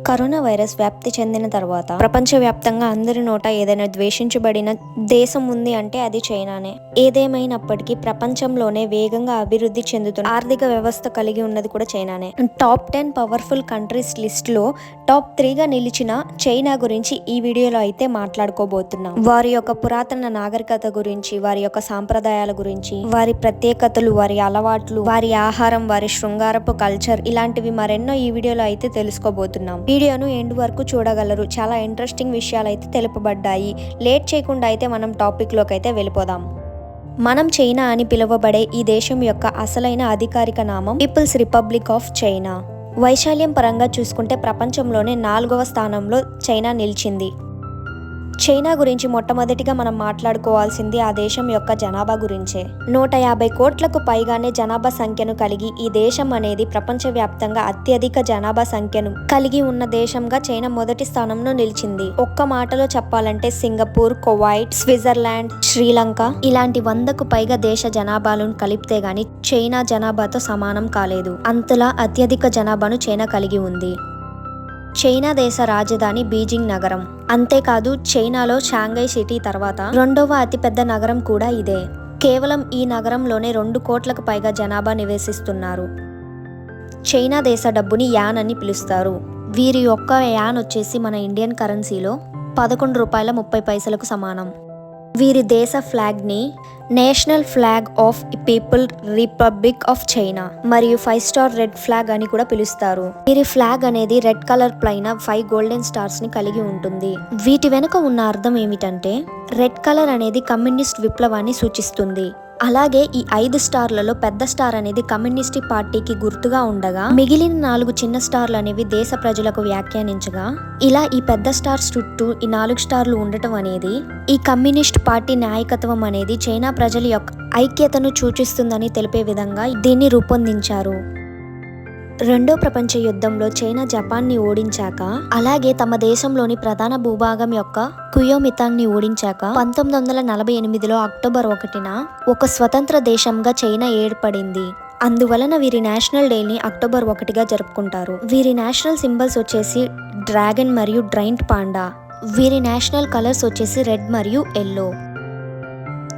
Corona virus వ్యాప్తి చెందిన తర్వాత ప్రపంచవ్యాప్తంగా అందరి నోట ఏదైనా ద్వేషించబడిన దేశం ఉంది అంటే అది చైనానే. ఏదేమైనప్పటికీ ప్రపంచంలోనే వేగంగా అభివృద్ధి చెందుతున్న ఆర్థిక వ్యవస్థ కలిగి ఉన్నది కూడా చైనానే. టాప్ 10 పవర్ఫుల్ కంట్రీస్ లిస్ట్ లో టాప్ 3గా నిలిచిన చైనా గురించి ఈ వీడియోలో అయితే మాట్లాడుకోబోతున్నాం. వారి యొక్క పురాతన నాగరికత గురించి, వారి యొక్క సాంప్రదాయాల గురించి, వారి ప్రత్యేకతలు, వారి అలవాట్లు, వారి ఆహారం, వారి శృంగారపు కల్చర్, ఇలాంటివి మరెన్నో ఈ వీడియోలో అయితే తెలుసుకోబోతున్నాం. వీడియోను ఎండ్ వరకు చూడగలరు. చాలా ఇంట్రెస్టింగ్ విషయాలు అయితే తెలుపబడ్డాయి. లేట్ చేయకుండా అయితే మనం టాపిక్ లోకి అయితే వెళ్ళిపోదాం. మనం చైనా అని పిలువబడే ఈ దేశం యొక్క అసలైన అధికారిక నామం పీపుల్స్ రిపబ్లిక్ ఆఫ్ చైనా. వైశాల్యం పరంగా చూసుకుంటే ప్రపంచంలోనే 4వ స్థానంలో చైనా నిలిచింది. చైనా గురించి మొట్టమొదటిగా మనం మాట్లాడుకోవాల్సింది ఆ దేశం యొక్క జనాభా గురించే. 150 కోట్లకు పైగానే జనాభా సంఖ్యను కలిగి ఈ దేశం అనేది ప్రపంచవ్యాప్తంగా అత్యధిక జనాభా సంఖ్యను కలిగి ఉన్న దేశంగా చైనా మొదటి స్థానంలో నిలిచింది. ఒక్క మాటలో చెప్పాలంటే సింగపూర్, కువైట్, స్విట్జర్లాండ్, శ్రీలంక ఇలాంటి 100కు పైగా దేశ జనాభాలను కలిపితే గాని చైనా జనాభాతో సమానం కాలేదు. అంతలా అత్యధిక జనాభాను చైనా కలిగి ఉంది. చైనా దేశ రాజధాని బీజింగ్ నగరం. అంతేకాదు చైనాలో షాంఘై సిటీ తర్వాత 2వ అతిపెద్ద నగరం కూడా ఇదే. కేవలం ఈ నగరంలోనే 2 కోట్లకు పైగా జనాభా నివసిస్తున్నారు. చైనా దేశ డబ్బుని యాన్ అని పిలుస్తారు. వీరి యొక్క యాన్ వచ్చేసి మన ఇండియన్ కరెన్సీలో 11 రూపాయల 30 పైసలకు సమానం. వీరి దేశ ఫ్లాగ్ ని national flag of people republic of China మరియు 5 స్టార్ రెడ్ ఫ్లాగ్ అని కూడా పిలుస్తారు. వీరి ఫ్లాగ్ అనేది రెడ్ కలర్ పైన 5 గోల్డెన్ స్టార్స్ ని కలిగి ఉంటుంది. వీటి వెనుక ఉన్న అర్థం ఏమిటంటే రెడ్ కలర్ అనేది కమ్యూనిస్ట్ విప్లవాన్ని సూచిస్తుంది. అలాగే ఈ 5 స్టార్లలో పెద్ద స్టార్ అనేది కమ్యూనిస్ట్ పార్టీకి గుర్తుగా ఉండగా మిగిలిన 4 చిన్న స్టార్లు అనేవి దేశ ప్రజలకు వ్యాఖ్యానించగా, ఇలా ఈ పెద్ద స్టార్స్ చుట్టూ ఈ 4 స్టార్లు ఉండటం అనేది ఈ కమ్యూనిస్ట్ పార్టీ నాయకత్వం అనేది చైనా ప్రజల యొక్క ఐక్యతను సూచిస్తుందని తెలిపే విధంగా దీన్ని రూపొందించారు. 2వ ప్రపంచ యుద్ధంలో చైనా జపాన్ ని ఓడించాక, అలాగే తమ దేశంలోని ప్రధాన భూభాగం యొక్క కుయోమితాంగ్ ని ఓడించాక 1948లో అక్టోబర్ 1న ఒక స్వతంత్ర దేశంగా చైనా ఏర్పడింది. అందువలన వీరి నేషనల్ డేని అక్టోబర్ 1గా జరుపుకుంటారు. వీరి నేషనల్ సింబల్స్ వచ్చేసి డ్రాగన్ మరియు డ్రైంట్ పాండా. వీరి నేషనల్ కలర్స్ వచ్చేసి రెడ్ మరియు ఎల్లో.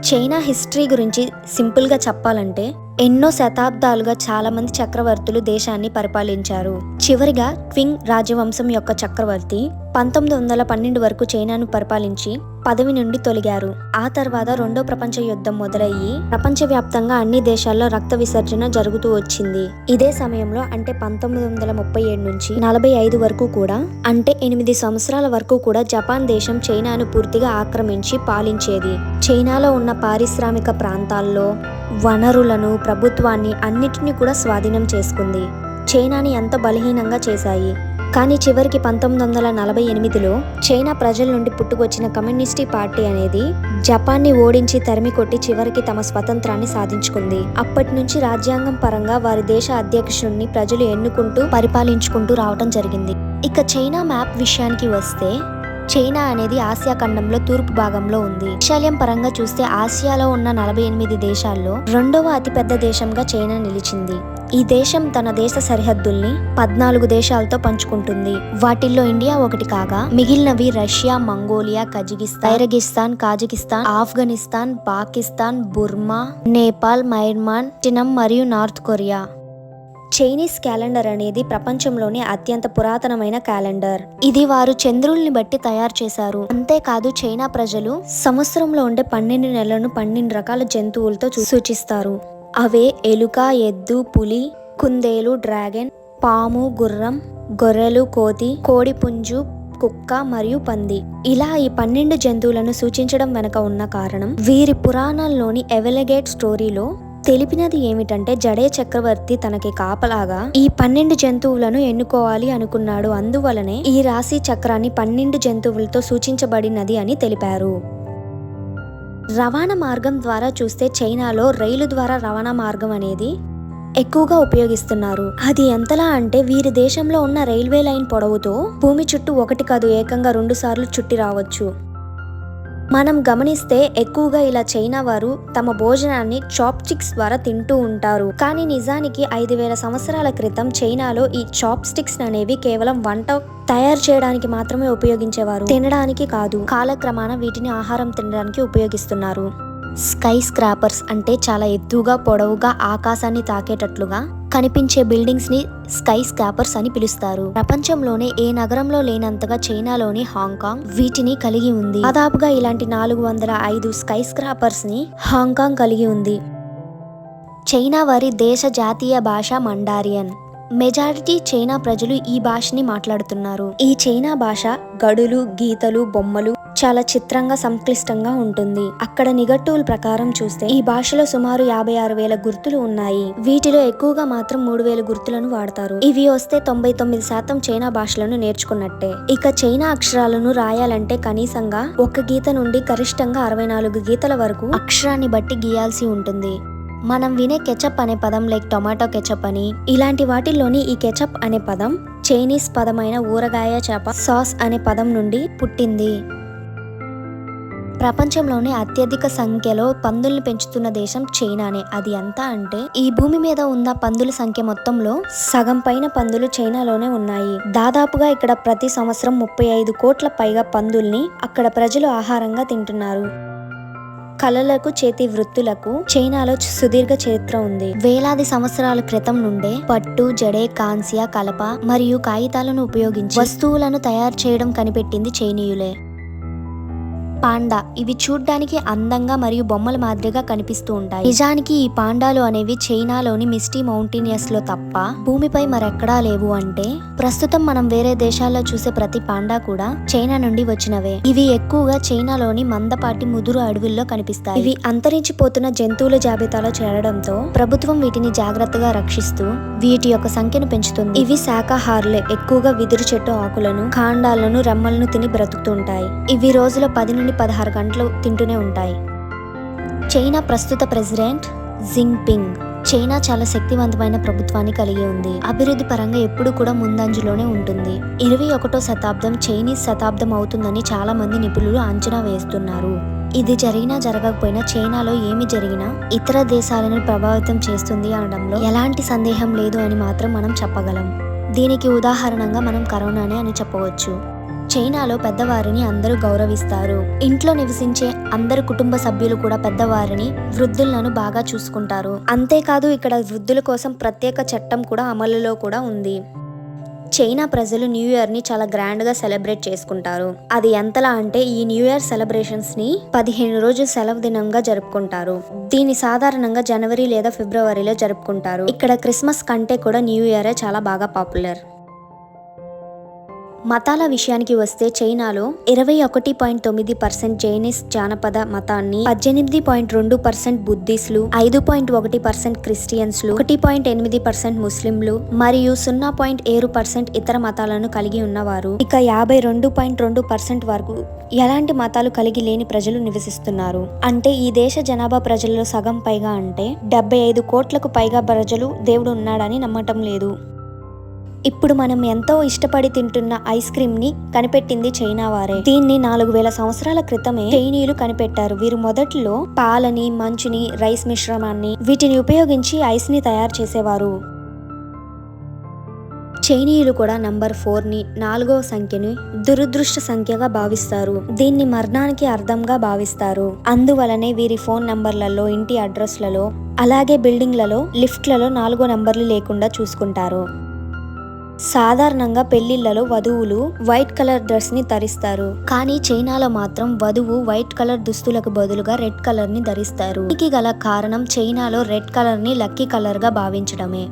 చైనా హిస్టరీ గురించి సింపుల్ గా చెప్పాలంటే ఎన్నో శతాబ్దాలుగా చాలా మంది చక్రవర్తులు దేశాన్ని పరిపాలించారు. చివరిగా క్వింగ్ రాజవంశం యొక్క చక్రవర్తి 1912 వరకు చైనాను పరిపాలించి పదవి నుండి తొలగారు. ఆ తర్వాత 2వ ప్రపంచ యుద్ధం మొదలయ్యి ప్రపంచవ్యాప్తంగా అన్ని దేశాల్లో రక్త విసర్జన జరుగుతూ వచ్చింది. ఇదే సమయంలో అంటే 1937 నుంచి 45 వరకు కూడా, అంటే 8 సంవత్సరాల వరకు కూడా జపాన్ దేశం చైనాను పూర్తిగా ఆక్రమించి పాలించేది. చైనాలో ఉన్న పారిశ్రామిక ప్రాంతాల్లో వనరులను, ప్రభుత్వాన్ని అన్నిటినీ కూడా స్వాధీనం చేసుకుంది. చైనాని ఎంత బలహీనంగా చేశాయి. కానీ చివరికి 1948లో చైనా ప్రజల నుండి పుట్టుకొచ్చిన కమ్యూనిస్ట్ పార్టీ అనేది జపాన్ని ఓడించి తరిమి కొట్టి చివరికి తమ స్వతంత్రాన్ని సాధించుకుంది. అప్పటి నుంచి రాజ్యాంగం పరంగా వారి దేశ అధ్యక్షుడిని ప్రజలు ఎన్నుకుంటూ పరిపాలించుకుంటూ రావటం జరిగింది. ఇక చైనా మ్యాప్ విషయానికి వస్తే చైనా అనేది ఆసియా ఖండంలో తూర్పు భాగంలో ఉంది. వైశాల్యం పరంగా చూస్తే ఆసియాలో ఉన్న 48 దేశాల్లో 2వ అతిపెద్ద దేశంగా చైనా నిలిచింది. ఈ దేశం తన దేశ సరిహద్దుల్ని 14 దేశాలతో పంచుకుంటుంది. వాటిల్లో ఇండియా ఒకటి కాగా మిగిలినవి Russia, Mongolia, Kazakhstan, Kazakhstan, Afghanistan, Pakistan, Burma, Nepal, Myanmar, Vietnam మరియు నార్త్ కొరియా. చైనీస్ క్యాలెండర్ అనేది ప్రపంచంలోనే అత్యంత పురాతనమైన క్యాలెండర్. ఇది వారు చంద్రుల్ని బట్టి తయారు చేశారు. అంతేకాదు చైనా ప్రజలు సంవత్సరంలో ఉండే 12 నెలలను 12 రకాల జంతువులతో సూచిస్తారు. అవే ఎలుక, ఎద్దు, పులి, కుందేలు, డ్రాగన్, పాము, గుర్రం, గొర్రెలు, కోతి, కోడి పుంజు, కుక్క మరియు పంది. ఇలా ఈ 12 జంతువులను సూచించడం వెనక ఉన్న కారణం వీరి పురాణాల్లోని ఎవెలగేట్ స్టోరీలో తెలిపినది ఏమిటంటే జడే చక్రవర్తి తనకి కాపలాగా ఈ 12 జంతువులను ఎన్నుకోవాలి అనుకున్నాడు. అందువలనే ఈ రాశి చక్రాన్ని 12 జంతువులతో సూచించబడినది అని తెలిపారు. రవాణా మార్గం ద్వారా చూస్తే చైనాలో రైలు ద్వారా రవాణా మార్గం అనేది ఎక్కువగా ఉపయోగిస్తున్నారు. అది ఎంతలా అంటే వీరి దేశంలో ఉన్న రైల్వే లైన్ పొడవుతో భూమి చుట్టూ ఒకటి కాదు ఏకంగా 2 సార్లు చుట్టి రావచ్చు. మనం గమనిస్తే ఎక్కువగా ఇలా చైనా వారు తమ భోజనాన్ని చాప్ స్టిక్స్ ద్వారా తింటూ ఉంటారు. కానీ నిజానికి 5000 సంవత్సరాల క్రితం చైనాలో ఈ చాప్ స్టిక్స్ అనేవి కేవలం వంట తయారు చేయడానికి మాత్రమే ఉపయోగించేవారు, తినడానికి కాదు. కాలక్రమాన వీటిని ఆహారం తినడానికి ఉపయోగిస్తున్నారు. స్కై స్క్రాపర్స్ అంటే చాలా ఎత్తుగా పొడవుగా ఆకాశాన్ని తాకేటట్లుగా కనిపించే బిల్డింగ్స్ ని స్కై స్క్రాపర్స్ అని పిలుస్తారు. ప్రపంచంలోనే ఏ నగరంలో లేనంతగా చైనాలోని హాంకాంగ్ వీటిని కలిగి ఉంది. దాదాపుగా ఇలాంటి 405 స్కై స్క్రాపర్స్ ని హాంకాంగ్ కలిగి ఉంది. చైనా వారి దేశ జాతీయ భాష మండారియన్. మెజారిటీ చైనా ప్రజలు ఈ భాషని మాట్లాడుతున్నారు. ఈ చైనా భాష గడులు, గీతలు, బొమ్మలు చాలా చిత్రంగా సంక్లిష్టంగా ఉంటుంది. అక్కడ నిఘంటువుల ప్రకారం చూస్తే ఈ భాషలో సుమారు 56,000 గుర్తులు ఉన్నాయి. వీటిలో ఎక్కువగా మాత్రం 3,000 గుర్తులను వాడతారు. ఇవి వస్తే 99% చైనా భాషలను నేర్చుకున్నట్టే. ఇక చైనా అక్షరాలను రాయాలంటే కనీసంగా 1 గీత నుండి గరిష్టంగా 64 గీతల వరకు అక్షరాన్ని బట్టి గీయాల్సి ఉంటుంది. మనం వినే కెచప్ అనే పదం లైక్ టొమాటో కెచప్ అని ఇలాంటి వాటిల్లోని ఈ కెచప్ అనే పదం చైనీస్ పదమైన ఊరగాయ చేప సాస్ అనే పదం నుండి పుట్టింది. ప్రపంచంలోనే అత్యధిక సంఖ్యలో పందుల్ని పెంచుతున్న దేశం చైనానే. అది ఎంత అంటే ఈ భూమి మీద ఉన్న పందుల సంఖ్య మొత్తంలో సగం పైన పందులు చైనాలోనే ఉన్నాయి. దాదాపుగా ఇక్కడ ప్రతి సంవత్సరం 35 కోట్ల పైగా పందుల్ని అక్కడ ప్రజలు ఆహారంగా తింటున్నారు. కళలకు, చేతి వృత్తులకు చైనాలో సుదీర్ఘ చరిత్ర ఉంది. వేలాది సంవత్సరాల క్రితం నుండే పట్టు, జడే, కాంస్య, కలప మరియు కాగితాలను ఉపయోగించి వస్తువులను తయారు చేయడం కనిపెట్టింది చైనీయులే. పాండా ఇవి చూడ్డానికి అందంగా మరియు బొమ్మల మాదిరిగా కనిపిస్తూ ఉంటాయి. నిజానికి ఈ పాండాలు అనేవి చైనాలోని మిస్టీ మౌంటైనియస్ లో తప్ప భూమిపై మరెక్కడా లేవు. అంటే ప్రస్తుతం మనం వేరే దేశాల్లో చూసే ప్రతి పాండా కూడా చైనా నుండి వచ్చినవే. ఇవి ఎక్కువగా చైనాలోని మందపాటి ముదురు అడవుల్లో కనిపిస్తాయి. ఇవి అంతరించిపోతున్న జంతువుల జాబితాలో చేరడంతో ప్రభుత్వం వీటిని జాగ్రత్తగా రక్షిస్తూ వీటి యొక్క సంఖ్యను పెంచుతుంది. ఇవి శాకాహారులే. ఎక్కువగా విదురు చెట్టు ఆకులను, కాండాలను, రెమ్మలను తిని బ్రతుకుతుంటాయి. ఇవి రోజులో 10 నుండి 16 గంటలు తింటూనే ఉంటాయి. చైనా ప్రస్తుత ప్రెసిడెంట్ జింగ్పింగ్. చైనా చాలా శక్తివంతమైన ప్రభుత్వాన్ని కలిగి ఉంది. అభివృద్ధి పరంగా ఎప్పుడు కూడా ముందంజలోనే ఉంటుంది. 21వ శతాబ్దం చైనీస్ శతాబ్దం అవుతుందని చాలా మంది నిపుణులు అంచనా వేస్తున్నారు. ఇది జరిగినా జరగకపోయినా చైనాలో ఏమి జరిగినా ఇతర దేశాలను ప్రభావితం చేస్తుంది అనడంలో ఎలాంటి సందేహం లేదు అని మాత్రం మనం చెప్పగలం. దీనికి ఉదాహరణగా మనం కరోనానే అని చెప్పవచ్చు. చైనాలో పెద్దవారిని అందరూ గౌరవిస్తారు. ఇంట్లో నివసించే అందరు కుటుంబ సభ్యులు కూడా పెద్దవారిని, వృద్ధులను బాగా చూసుకుంటారు. అంతేకాదు ఇక్కడ వృద్ధుల కోసం ప్రత్యేక చట్టం కూడా అమలులో కూడా ఉంది. చైనా ప్రజలు న్యూ ఇయర్ ని చాలా గ్రాండ్ గా సెలబ్రేట్ చేసుకుంటారు. అది ఎంతలా అంటే ఈ న్యూ ఇయర్ సెలబ్రేషన్స్ ని 15 రోజులు సెలవు దినంగా జరుపుకుంటారు. దీన్ని సాధారణంగా జనవరి లేదా ఫిబ్రవరిలో జరుపుకుంటారు. ఇక్కడ క్రిస్మస్ కంటే కూడా న్యూ ఇయరే చాలా బాగా పాపులర్. మతాల విషయానికి వస్తే చైనాలో 21.9% జైనిస్ జానపద మతాన్ని, 18.2% బుద్ధిస్టులు, 5.1% క్రిస్టియన్స్లు, 1.8% ముస్లింలు మరియు 0.7% ఇతర మతాలను కలిగి ఉన్నవారు. ఇక 52.2% వరకు ఎలాంటి మతాలు కలిగి లేని ప్రజలు నివసిస్తున్నారు. అంటే ఈ దేశ జనాభా ప్రజలలో సగం పైగా అంటే 75 కోట్లకు పైగా ప్రజలు దేవుడు ఉన్నాడని నమ్మటం లేదు. ఇప్పుడు మనం ఎంతో ఇష్టపడి తింటున్న ఐస్ క్రీమ్ ని కనిపెట్టింది చైనా వారే. దీన్ని 4000 సంవత్సరాల క్రితమే చైనీయులు కనిపెట్టారు. వీరు మొదట్లో పాలని, మంచుని, రైస్ మిశ్రమాన్ని వీటిని ఉపయోగించి ఐస్ ని తయారు చేసేవారు. చైనీయులు కూడా నంబర్ 4 ని 4వ సంఖ్యని దురదృష్ట సంఖ్యగా భావిస్తారు. దీన్ని మరణానికి అర్థంగా భావిస్తారు. అందువలనే వీరి ఫోన్ నంబర్లలో, ఇంటి అడ్రస్లలో, అలాగే బిల్డింగ్లలో, లిఫ్ట్లలో 4వ నంబర్లు లేకుండా చూసుకుంటారు. సాధారణంగా పెళ్లిళ్లలో వధువులు వైట్ కలర్ డ్రెస్ ని ధరిస్తారు. కానీ చైనాలో మాత్రం వధువు వైట్ కలర్ దుస్తులకు బదులుగా రెడ్ కలర్ ని ధరిస్తారు. దీనికి గల కారణం చైనాలో రెడ్ కలర్ ని లక్కీ కలర్ గా భావించడమే.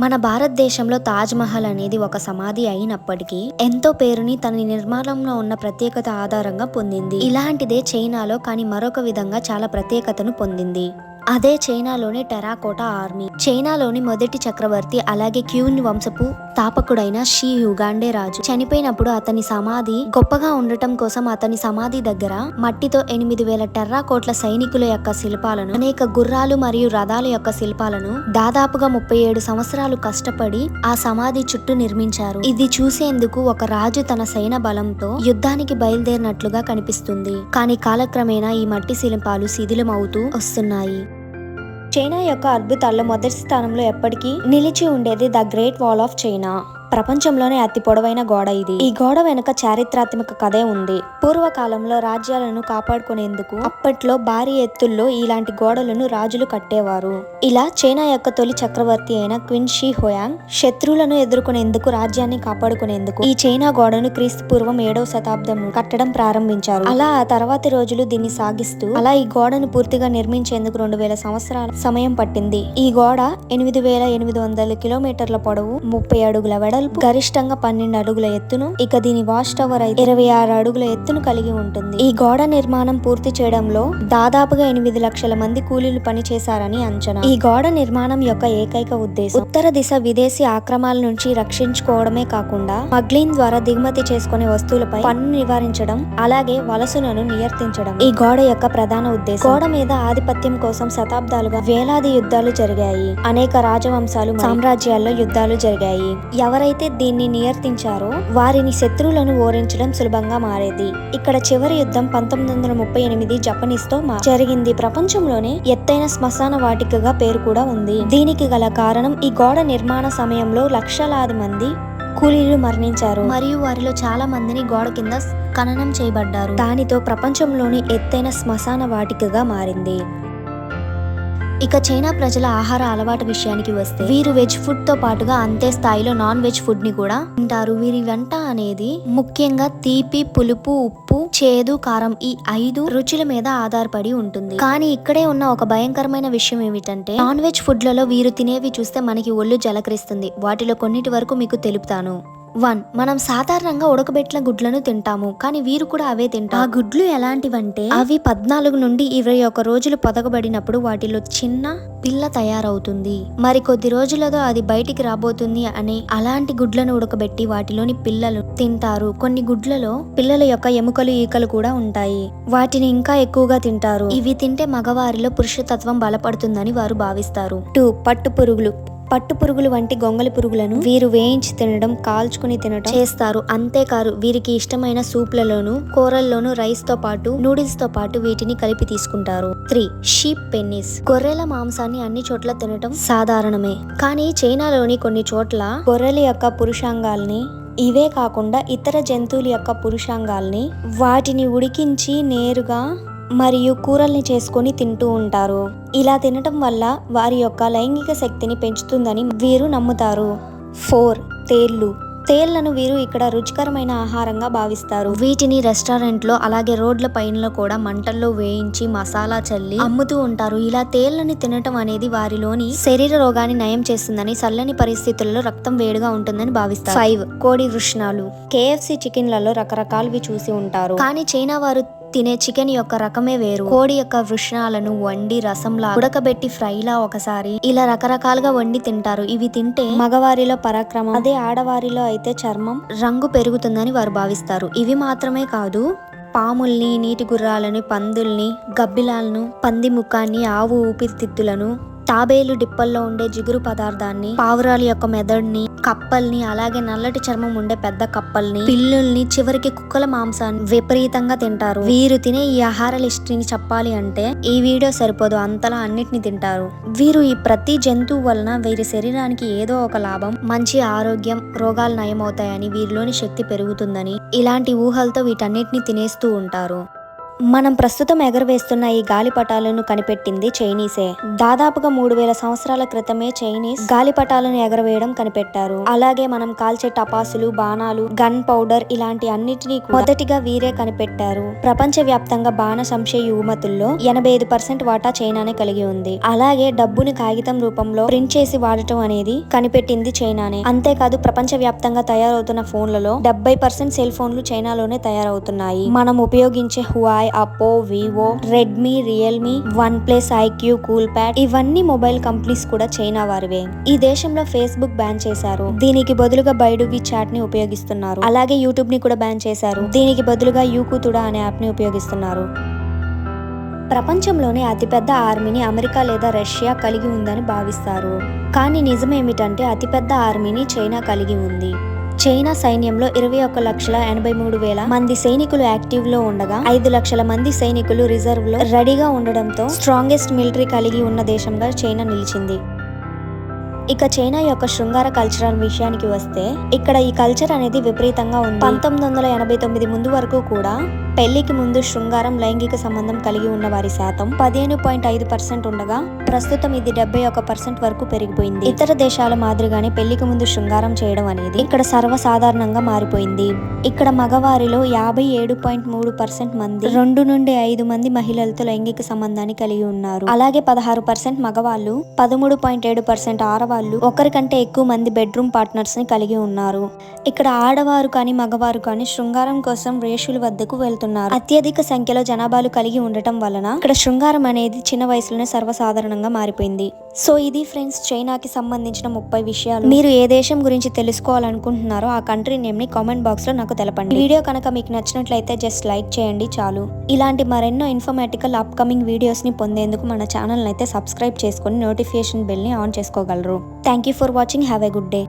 మన భారతదేశంలో తాజ్ మహల్ అనేది ఒక సమాధి అయినప్పటికీ ఎంతో పేరుని తన నిర్మాణంలో ఉన్న ప్రత్యేకత ఆధారంగా పొందింది. ఇలాంటిదే చైనాలో కానీ మరొక విధంగా చాలా ప్రత్యేకతను పొందింది. అదే చైనాలోని టెరాకోటా ఆర్మీ. చైనాలోని మొదటి చక్రవర్తి అలాగే క్యూన్ వంశపు స్థాపకుడైన షీ హ్యూగాండే రాజు చనిపోయినప్పుడు అతని సమాధి గొప్పగా ఉండటం కోసం అతని సమాధి దగ్గర మట్టితో 8,000 టెర్రాకోట్ల సైనికుల యొక్క శిల్పాలను, అనేక గుర్రాలు మరియు రథాల యొక్క శిల్పాలను దాదాపుగా 37 సంవత్సరాలు కష్టపడి ఆ సమాధి చుట్టూ నిర్మించారు. ఇది చూసేందుకు ఒక రాజు తన సైన్య బలంతో యుద్ధానికి బయలుదేరినట్లుగా కనిపిస్తుంది. కానీ కాలక్రమేణా ఈ మట్టి శిల్పాలు శిథిలమవుతూ వస్తున్నాయి. చైనా యొక్క అద్భుతాల్లో మొదటి స్థానంలో ఎప్పటికీ నిలిచి ఉండేది the great wall of China. ప్రపంచంలోనే అతి పొడవైన గోడ ఇది. ఈ గోడ వెనుక చారిత్రాత్మక కథే ఉంది. పూర్వకాలంలో రాజ్యాలను కాపాడుకునేందుకు అప్పట్లో భారీ ఎత్తుల్లో ఇలాంటి గోడలను రాజులు కట్టేవారు. ఇలా చైనా యొక్క తొలి చక్రవర్తి అయిన క్విన్ షీ హుయాంగ్ శత్రువులను ఎదుర్కొనేందుకు, రాజ్యాన్ని కాపాడుకునేందుకు ఈ చైనా గోడను క్రీస్తు పూర్వం 7వ శతాబ్దంలో కట్టడం ప్రారంభించారు. అలా ఆ తర్వాతి రోజులు దీన్ని సాగిస్తూ అలా ఈ గోడను పూర్తిగా నిర్మించేందుకు 2000 సంవత్సరాల సమయం పట్టింది. ఈ గోడ 8,800 కిలోమీటర్ల పొడవు, 30 అడుగుల వెడల్పు, గరిష్టంగా 12 అడుగుల ఎత్తును, ఇక దీని వాచ్ టవర్ 26 అడుగుల ఎత్తును కలిగి ఉంటుంది. ఈ గోడ నిర్మాణం పూర్తి చేయడంలో దాదాపుగా 8 లక్షల మంది కూలీలు పనిచేశారని అంచనా. ఈ గోడ నిర్మాణం యొక్క ఏకైక ఉద్దేశం ఉత్తర దిశ విదేశీ ఆక్రమణల నుంచి రక్షించుకోవడమే కాకుండా స్మగ్లింగ్ ద్వారా దిగుమతి చేసుకునే వస్తువులపై పన్ను నివారించడం, అలాగే వలసలను నియంత్రించడం ఈ గోడ యొక్క ప్రధాన ఉద్దేశం. గోడ మీద ఆధిపత్యం కోసం శతాబ్దాలుగా వేలాది యుద్ధాలు జరిగాయి. అనేక రాజవంశాలు, సామ్రాజ్యాల్లో యుద్ధాలు జరిగాయి. ఎవరైతే దీన్ని నియంత్రించారో వారిని శత్రువులను ఓరించడం సులభంగా మారేది. ఇక్కడ చివరి యుద్ధం 1938 జపనీస్ తో జరిగింది. ప్రపంచంలోనే ఎత్తైన శ్మశాన వాటికగా పేరు కూడా ఉంది. దీనికి గల కారణం ఈ గోడ నిర్మాణ సమయంలో లక్షలాది మంది కూలీలు మరణించారు మరియు వారిలో చాలా మందిని గోడ కింద ఖననం చేయబడ్డారు. దానితో ప్రపంచంలోని ఎత్తైన శ్మశాన వాటికగా మారింది. ఇక చైనా ప్రజల ఆహార అలవాటు విషయానికి వస్తే వీరు వెజ్ ఫుడ్ తో పాటుగా అంతే స్థాయిలో నాన్ వెజ్ ఫుడ్ ని కూడా తింటారు. వీరి వంట అనేది ముఖ్యంగా తీపి, పులుపు, ఉప్పు, చేదు, కారం ఈ 5 రుచుల మీద ఆధారపడి ఉంటుంది. కానీ ఇక్కడే ఉన్న ఒక భయంకరమైన విషయం ఏమిటంటే నాన్ వెజ్ ఫుడ్లలో వీరు తినేవి చూస్తే మనకి ఒళ్ళు జలకరిస్తుంది. వాటిలో కొన్నిటి వరకు మీకు తెలుపుతాను. 1. మనం సాధారణంగా ఉడకబెట్టిన గుడ్లను తింటాము, కానీ వీరు కూడా అవే తింటారు. ఆ గుడ్లు ఎలాంటివంటే అవి 14 నుండి 21 రోజులు పొదగబడినప్పుడు వాటిలో చిన్న పిల్ల తయారవుతుంది. మరి కొద్ది రోజులతో అది బయటికి రాబోతుంది అని అలాంటి గుడ్లను ఉడకబెట్టి వాటిలోని పిల్లలు తింటారు. కొన్ని గుడ్లలో పిల్లల యొక్క ఎముకలు, ఈకలు కూడా ఉంటాయి. వాటిని ఇంకా ఎక్కువగా తింటారు. ఇవి తింటే మగవారిలో పురుషతత్వం బలపడుతుందని వారు భావిస్తారు. 2. పట్టు పురుగులు. పట్టు పురుగులు వంటి గొంగలి పురుగులను వీరు వేయించి తినడం, కాల్చుకుని తినడం చేస్తారు. అంతేకాదు వీరికి ఇష్టమైన సూప్లలోను, కూరల్లోను రైస్ తో పాటు, నూడిల్స్ తో పాటు వీటిని కలిపి తీసుకుంటారు. 3. షీప్ పెన్నిస్. గొర్రెల మాంసాన్ని అన్ని చోట్ల తినడం సాధారణమే, కానీ చైనాలోని కొన్ని చోట్ల గొర్రెల యొక్క పురుషాంగాల్ని, ఇవే కాకుండా ఇతర జంతువుల యొక్క పురుషాంగాల్ని వాటిని ఉడికించి నేరుగా మరియు కూరల్ని చేసుకొని తింటూ ఉంటారు. ఇలా తినటం వల్ల వారి యొక్క లైంగిక శక్తిని పెంచుతుందని వీరు నమ్ముతారు. 4. తేళ్లు. తేళ్లను వీరు ఇక్కడ రుచికరమైన ఆహారంగా భావిస్తారు. వీటిని రెస్టారెంట్లో అలాగే రోడ్ల పైన కూడా మంటల్లో వేయించి మసాలా చల్లి అమ్ముతూ ఉంటారు. ఇలా తేళ్లను తినటం అనేది వారిలోని శరీర రోగాన్ని నయం చేస్తుందని, చల్లని పరిస్థితుల్లో రక్తం వేడిగా ఉంటుందని భావిస్తారు. 5. కోడి వృషణాలు. KFC చికెన్లలో రకరకాలవి చూసి ఉంటారు, కానీ చైనా వారు తినే చికెన్ యొక్క రకమే వేరు. కోడి యొక్క వృషణాలను వండి రసంలా, ఉడకబెట్టి ఫ్రైలా, ఒకసారి ఇలా రకరకాలుగా వండి తింటారు. ఇవి తింటే మగవారిలో పరాక్రమం, అదే ఆడవారిలో అయితే చర్మం రంగు పెరుగుతుందని వారు భావిస్తారు. ఇవి మాత్రమే కాదు, పాముల్ని, నీటి గుర్రాలని, పందుల్ని, గబ్బిలాలను, పంది ముఖాన్ని, ఆవు ఊపిరితిత్తులను, తాబేలు డిప్పల్లో ఉండే జిగురు పదార్థాన్ని, పావురాల యొక్క మెదడుని, కప్పల్ని, అలాగే నల్లటి చర్మం ఉండే పెద్ద కప్పల్ని, పిల్లుల్ని, చివరికి కుక్కల మాంసాన్ని విపరీతంగా తింటారు. వీరు తినే ఈ ఆహార లిస్టుని చెప్పాలి అంటే ఈ వీడియో సరిపోదు, అంతలా అన్నిటిని తింటారు. వీరు ఈ ప్రతి జంతువు వలన వీరి శరీరానికి ఏదో ఒక లాభం, మంచి ఆరోగ్యం, రోగాలు నయమవుతాయని, వీరిలోని శక్తి పెరుగుతుందని ఇలాంటి ఊహలతో వీటన్నిటిని తినేస్తూ ఉంటారు. మనం ప్రస్తుతం ఎగరవేస్తున్న ఈ గాలిపటాలను కనిపెట్టింది చైనీసే. దాదాపుగా 3000 సంవత్సరాల క్రితమే చైనీస్ గాలిపటాలను ఎగరవేయడం కనిపెట్టారు. అలాగే మనం కాల్చే టపాసులు, బాణాలు, గన్ పౌడర్ ఇలాంటి అన్నిటినీ మొదటిగా వీరే కనిపెట్టారు. ప్రపంచ వ్యాప్తంగా బాణ సంశయ ఎగుమతుల్లో 85% వాటా చైనానే కలిగి ఉంది. అలాగే డబ్బుని కాగితం రూపంలో ప్రింట్ చేసి వాడటం అనేది కనిపెట్టింది చైనానే. అంతేకాదు ప్రపంచ వ్యాప్తంగా తయారవుతున్న ఫోన్లలో 70% సెల్ ఫోన్లు చైనాలోనే తయారవుతున్నాయి. మనం ఉపయోగించే హువాయి, ఐ, Oppo, Vivo, Redmi, Realme, OnePlus, iQOO, Coolpad ఇవన్నీ మొబైల్ కంపెనీస్ కూడా చైనా వారివే. ఈ దేశంలో ఫేస్బుక్ బ్యాన్ చేశారు. దీనికి బదులుగా బైడు వి చాట్ ని ఉపయోగిస్తున్నారు. అలాగే యూట్యూబ్ ని కూడా బ్యాన్ చేశారు. దీనికి బదులుగా యూకుతుడా అనే యాప్ ని ఉపయోగిస్తున్నారు. ప్రపంచంలోనే అతిపెద్ద ఆర్మీని అమెరికా లేదా రష్యా కలిగి ఉందని భావిస్తారు. కానీ నిజమేమిటంటే అతిపెద్ద ఆర్మీని చైనా కలిగి ఉంది. చైనా సైన్యంలో 21,83,000 మంది సైనికులు యాక్టివ్ లో ఉండగా 5 లక్షల మంది సైనికులు రిజర్వ్ లో రెడీగా ఉండడంతో స్ట్రాంగెస్ట్ మిలిటరీ కలిగి ఉన్న దేశంగా చైనా నిలిచింది. ఇక చైనా యొక్క శృంగార కల్చరల్ విషయానికి వస్తే ఇక్కడ ఈ కల్చర్ అనేది విపరీతంగా ఉంది. 1989 ముందు వరకు కూడా పెళ్లికి ముందు శృంగారం, లైంగిక సంబంధం కలిగి ఉన్న వారి శాతం 15.5% ఉండగా ప్రస్తుతం ఇది 71% వరకు పెరిగిపోయింది. ఇతర దేశాల మాదిరిగానే పెళ్లికి ముందు శృంగారం చేయడం అనేది ఇక్కడ సర్వసాధారణంగా మారిపోయింది. ఇక్కడ మగవారిలో 57.3% మంది 2 నుండి 5 మంది మహిళలతో లైంగిక సంబంధాన్ని కలిగి ఉన్నారు. అలాగే 16% మగవాళ్ళు, 13.7% ఆడవాళ్ళు ఒకరికంటే ఎక్కువ మంది బెడ్రూమ్ పార్ట్నర్స్ ని కలిగి ఉన్నారు. ఇక్కడ ఆడవారు కానీ మగవారు కానీ శృంగారం కోసం రేషుల వద్దకు వెళ్తున్నారు. అత్యధిక సంఖ్యలో జనాభాలు కలిగి ఉండటం వలన ఇక్కడ శృంగారం అనేది చిన్న వయసులోనే సర్వసాధారణంగా మారిపోయింది. సో ఇది ఫ్రెండ్స్ చైనాకి సంబంధించిన 30 విషయాలు. మీరు ఏ దేశం గురించి తెలుసుకోవాలనుకుంటున్నారో ఆ కంట్రీ నేమ్ ని కామెంట్ బాక్స్ లో నాకు తెలపండి. వీడియో కనుక మీకు నచ్చినట్లయితే జస్ట్ లైక్ చేయండి చాలు. ఇలాంటి మరెన్నో ఇన్ఫర్మేటికల్ అప్కమింగ్ వీడియోస్ ని పొందేందుకు మన ఛానల్ అయితే సబ్స్క్రైబ్ చేసుకుని నోటిఫికేషన్ బెల్ ని ఆన్ చేసుకోగలరు. Thank you for watching. Have a good day.